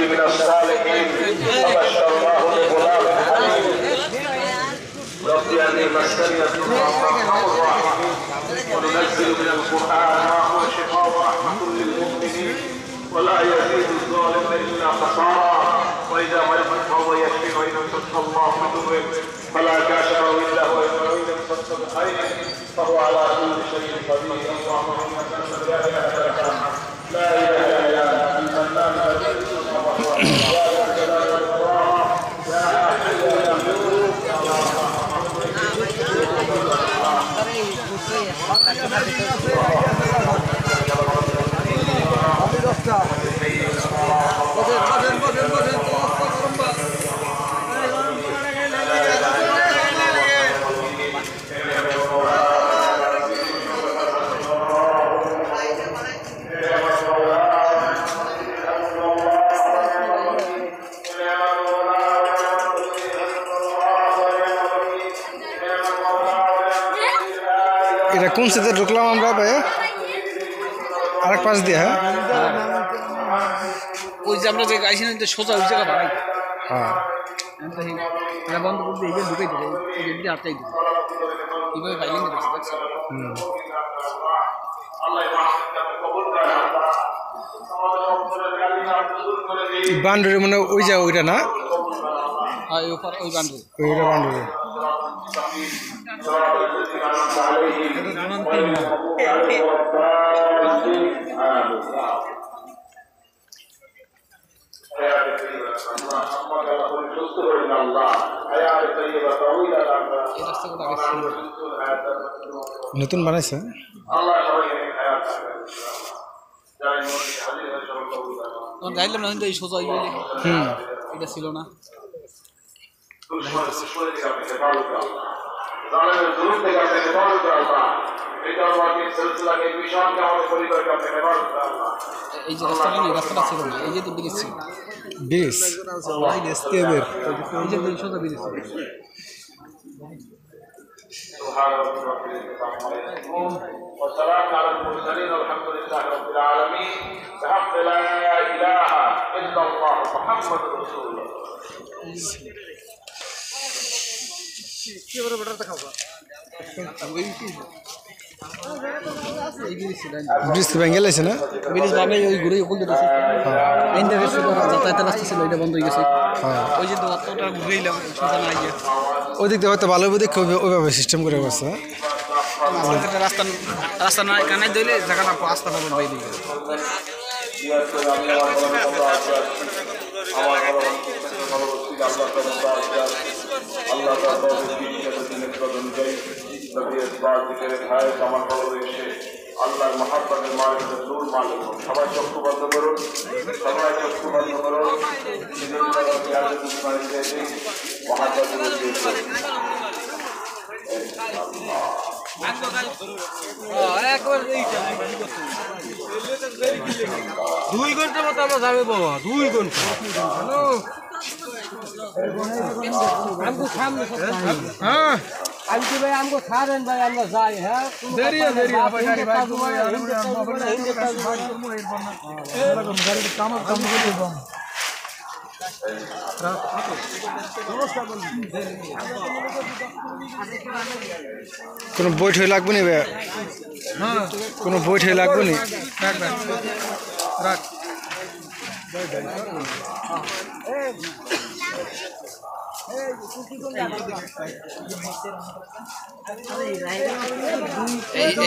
من الصالحين فبشرناه بغلام حليم رب أني مسني الضر وأنت الراحمين وننزل من القرآن ما هو شفاء ورحمة للمؤمنين ولا يزيد الظالم إلا خسارا وإذا مرضت فهو يشفي وإن امسسك الله بضر فلا كاشف إلا هو وإن امسسك بخير فهو على كل شيء قدير اللهم إنك أنت لا إله إلا أنت لا إله إلا أنت المنان الذي يا ذا الجلال والإكرام يا حي يا قيوم يا এটা কোন সাথে ঢুকলাম আমরা ভাই আরেক পাশ দিয়ে হ্যাঁ ওই যে আমরা যে আইসি না সোজা ওই জায়গা ভাই হ্যাঁ এটা বন্ধ করতে এই ঢুকাই দেবে এই গেট দিয়ে আটকাই দেবে কিভাবে বাইলিং দেবে বুঝছো বান্ডুরে মানে ওই যা ওইটা না হ্যাঁ ওই বান্ডু ওইটা বান্ডুরে নতুন বানাইছে গাইলাম না এই সোজা এটা ছিল না এই যে রাস্তাটা ছিল না এই যে তো ব্রিজ ছিল ব্রিজ স্কেবের এই যে সোজা ব্রিজ ছিল سبحان ربك رب العزة عما يصفون وسلام على المرسلين والحمد لله رب العالمين بحق لا إله إلا الله محمد رسول الله ব্রিজ ভেঙে গেছে না ব্রিজ ভাবে ওই ঘুরে ওখান থেকে এই যে যাতায়াতের রাস্তা ছিল ওইটা বন্ধ হয়ে গেছে ওই যে দোয়াতটা ঘুরে এলাম সোজা না গিয়ে ওই দিক দিয়ে হয়তো ভালো দেখে ওইভাবে সিস্টেম করে গেছে রাস্তা রাস্তা না কানাই দিলে জায়গাটা রাস্তা পাবেন বাইরে আল্লাহর মহাব্বতের মালিকের নূর মালিক সবাই চক্ষু বন্ধ করুন সবাই চক্ষু বন্ধ করুন দুই ঘন্টার মতো আমরা যাবে বাবা 2 ঘন্টা হ্যাঁ आमको भाई हमको खा रहे भाई हम जाए हैं देरी है गाड़ी भाई काम কোনো বই ঠই লাগবে না ভাই হ্যাঁ কোনো বই ঠই লাগবে না রাখ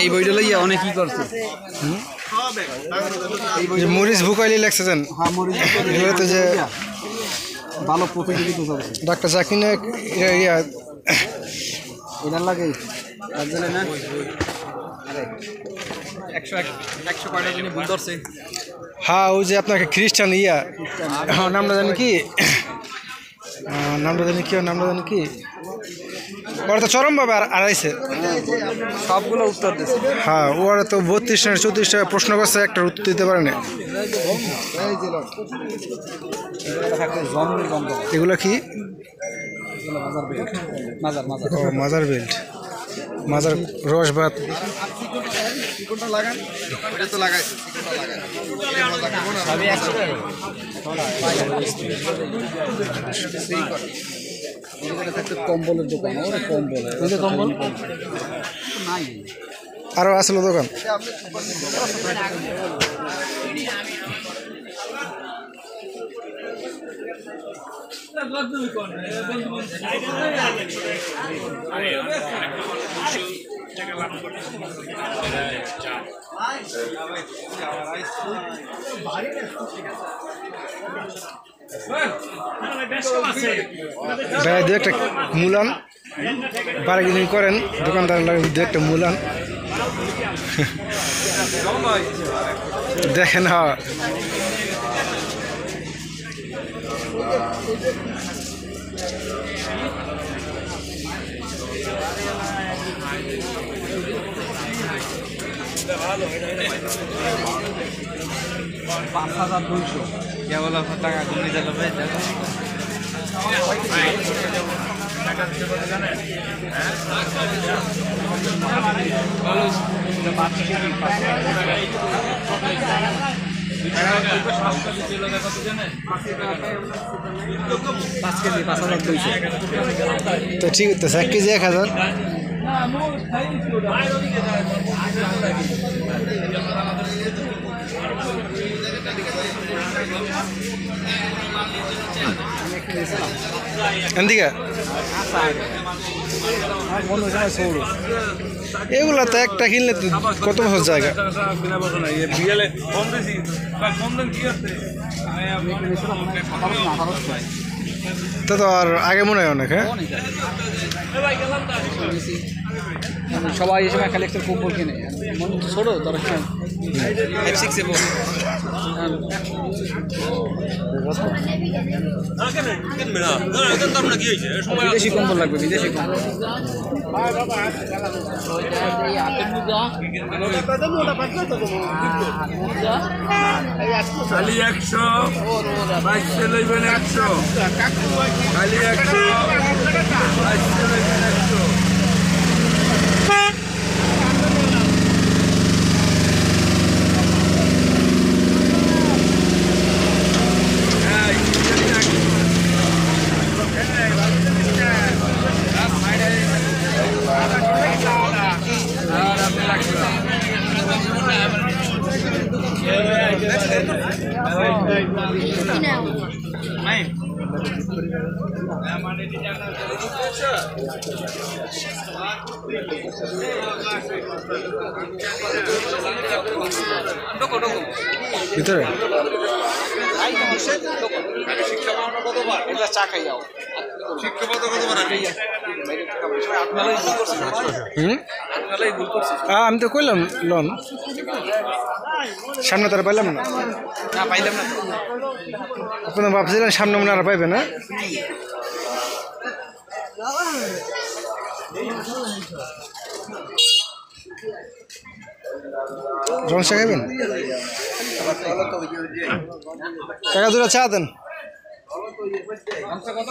এই বইটা লইয়া অনেক কি করছে মরিচ ভুকাইলে লাগছে জান হ্যাঁ মরিচ তো যে ভালো প্রফিট দিতে হবে ডাক্তার জাকিনে ইয়া এটা লাগে একজনে না আরে 100 কয়টা জিনিস ভুল ধরছে হ্যাঁ ওই যে আপনাকে খ্রিস্টান ইয়া হ্যাঁ নামটা জানি কি নামটা জানি কি ওরা তো চরমভাবে আড়াইছে সবগুলো উত্তর দিচ্ছে হ্যাঁ ওরা তো 32 না 34টা প্রশ্ন করছে একটা উত্তর দিতে পারে না এগুলো কি মাজার মাজার বেল্ট মাজার রস ভাত কোনটা লাগান ওটা তো লাগাইছে কোনটা লাগান সবই 100 টাকা সেই করে এটা একটা কম্বলের দোকান ওরে কম্বল এই যে কম্বল নাই আরো আসলো দোকান দু একটা মূলান বার্গেনিং করেন দোকানদার দু একটা মূলান দেখেন কেবল টাকা কমে গেল তো ঠিক তো 1 কেজি 1000 এদিকে এগুলা তো একটা কিনলে কত বছর জায়গা তা তো আর আগে মনে হয় অনেক হ্যাঁ সবাই এই সময় খালি একটা কম্বল কিনে মনে ছোট তারা বিদেশি কম্বল লাগবে বিদেশি কম্বল খালি 100 বাইশে লইবেন 100 খালি 100 বাইশে লইবেন 100 ভিতরে চা খাই যাও আমি তো কইলাম লোন সামনে তারা পাইলাম না পাইলাম না আপনারা ভাবছিলেন সামনে মনে আর পাইবে না রংসা খাবেন টাকা দুটো চা দেন কত